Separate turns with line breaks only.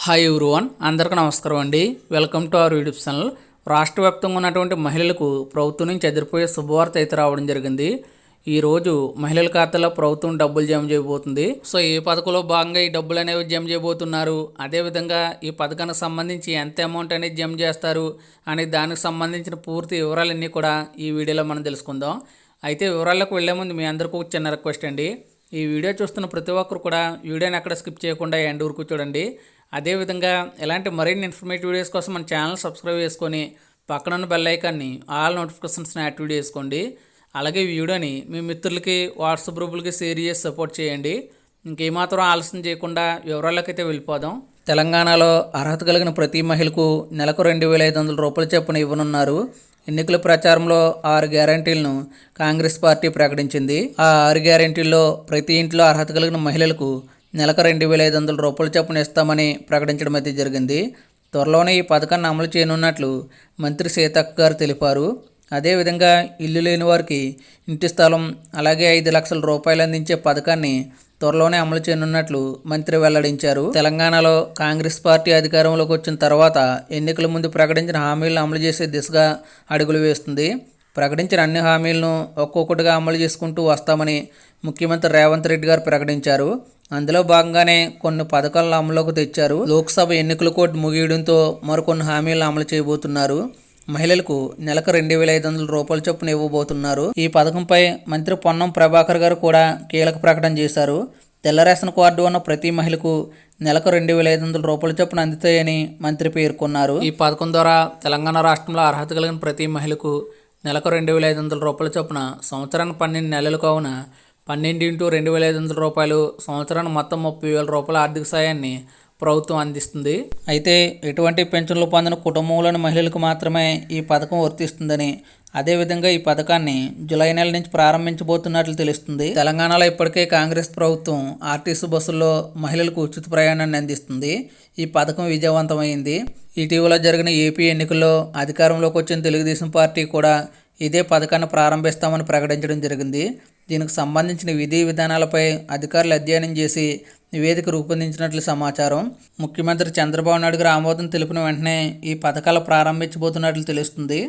Hi everyone, అందరికీ నమస్కారం అండి. Welcome to our YouTube channel. రాష్ట్ర వ్యాప్తంగా ఉన్నటువంటి మహిళలకు ప్రభుత్వం నుంచి ఎదిరిపోయే శుభవార్త అయితే రావడం జరిగింది. ఈరోజు మహిళల ఖాతాలో ప్రభుత్వం డబ్బులు జమ చేయబోతుంది. సో ఈ పథకంలో భాగంగా ఈ డబ్బులు అనేవి జమ చేయబోతున్నారు. అదేవిధంగా ఈ పథకానికి సంబంధించి ఎంత అమౌంట్ అనేది జమ చేస్తారు అనే దానికి సంబంధించిన పూర్తి వివరాలన్నీ కూడా ఈ వీడియోలో మనం తెలుసుకుందాం. అయితే వివరాలకు వెళ్లే ముందు మీ అందరికీ ఒక చిన్న రిక్వెస్ట్ అండి. ఈ వీడియో చూస్తున్న ప్రతి ఒక్కరు కూడా వీడియోని ఎక్కడ స్కిప్ చేయకుండా ఎండ్ వరకు చూడండి. అదేవిధంగా ఇలాంటి మరిన్ని ఇన్ఫర్మేటివ్ వీడియోస్ కోసం మన ఛానల్ సబ్స్క్రైబ్ చేసుకొని పక్కనున్న బెల్ ఐకాన్ని ఆల్ నోటిఫికేషన్స్ని యాక్టివేట్ చేసుకోండి. అలాగే ఈ వీడియోని మీ మిత్రులకి వాట్సాప్ గ్రూపులకి షేర్ చేసి సపోర్ట్ చేయండి. ఇంకేమాత్రం ఆలస్యం చేయకుండా వివరాల్లోకి అయితే వెళ్ళిపోదాం. తెలంగాణలో అర్హత కలిగిన ప్రతి మహిళకు నెలకు 2,500 రూపాయల చొప్పున ఇవ్వనున్నారు. ఎన్నికల ప్రచారంలో 6 గ్యారంటీలను కాంగ్రెస్ పార్టీ ప్రకటించింది. ఆ 6 గ్యారంటీల్లో ప్రతి ఇంట్లో అర్హత కలిగిన మహిళలకు నెలకు 2,500 రూపాయల చొప్పున ఇస్తామని ప్రకటించడం అయితే జరిగింది. త్వరలోనే ఈ పథకాన్ని అమలు చేయనున్నట్లు మంత్రి సీతక్క గారు తెలిపారు. అదేవిధంగా ఇల్లు లేని వారికి ఇంటి స్థలం, అలాగే 5 లక్షల రూపాయలు అందించే పథకాన్ని త్వరలోనే అమలు చేయనున్నట్లు మంత్రి వెల్లడించారు. తెలంగాణలో కాంగ్రెస్ పార్టీ అధికారంలోకి వచ్చిన తర్వాత ఎన్నికల ముందు ప్రకటించిన హామీలను అమలు చేసే దిశగా అడుగులు వేస్తుంది. ప్రకటించిన అన్ని హామీలను ఒక్కొక్కటిగా అమలు చేసుకుంటూ వస్తామని ముఖ్యమంత్రి రేవంత్ రెడ్డి గారు ప్రకటించారు. అందులో భాగంగానే కొన్ని పథకాలను అమలులోకి తెచ్చారు. లోక్సభ ఎన్నికల కోడ్ ముగియడంతో మరికొన్ని హామీలను అమలు చేయబోతున్నారు. మహిళలకు నెలకు 2,500 రూపాయల చొప్పున ఇవ్వబోతున్నారు. ఈ పథకంపై మంత్రి పొన్నం ప్రభాకర్ గారు కూడా కీలక ప్రకటన చేశారు. తెల్ల రేషన్ కార్డు ఉన్న ప్రతి మహిళకు నెలకు 2,500 రూపాయల చొప్పున అందుతాయని మంత్రి పేర్కొన్నారు. ఈ పథకం ద్వారా తెలంగాణ రాష్ట్రంలో అర్హత కలిగిన ప్రతి మహిళకు నెలకు 2,500 రూపాయల చొప్పున సంవత్సరానికి 12 నెలలు కావున 12 × 2,500 రూపాయలు, సంవత్సరానికి మొత్తం 30,000 రూపాయల ఆర్థిక సాయాన్ని ప్రభుత్వం అందిస్తుంది. అయితే ఎటువంటి పెన్షన్లు పొందిన కుటుంబంలోని మహిళలకు మాత్రమే ఈ పథకం వర్తిస్తుందని, అదేవిధంగా ఈ పథకాన్ని జూలై నెల నుంచి ప్రారంభించబోతున్నట్లు తెలుస్తుంది. తెలంగాణలో ఇప్పటికే కాంగ్రెస్ ప్రభుత్వం ఆర్టీసీ బస్సుల్లో మహిళలకు ఉచిత ప్రయాణాన్ని అందిస్తుంది. ఈ పథకం విజయవంతమైంది. ఇటీవల జరిగిన ఏపీ ఎన్నికల్లో అధికారంలోకి వచ్చిన తెలుగుదేశం పార్టీ కూడా ఇదే పథకాన్ని ప్రారంభిస్తామని ప్రకటించడం జరిగింది. దీనికి సంబంధించిన విధి విధానాలపై అధికారులు అధ్యయనం చేసి నివేదిక రూపొందించినట్లు సమాచారం. ముఖ్యమంత్రి చంద్రబాబు నాయుడు గారు ఆమోదం తెలిపిన వెంటనే ఈ పథకాలు ప్రారంభించబోతున్నట్లు తెలుస్తుంది.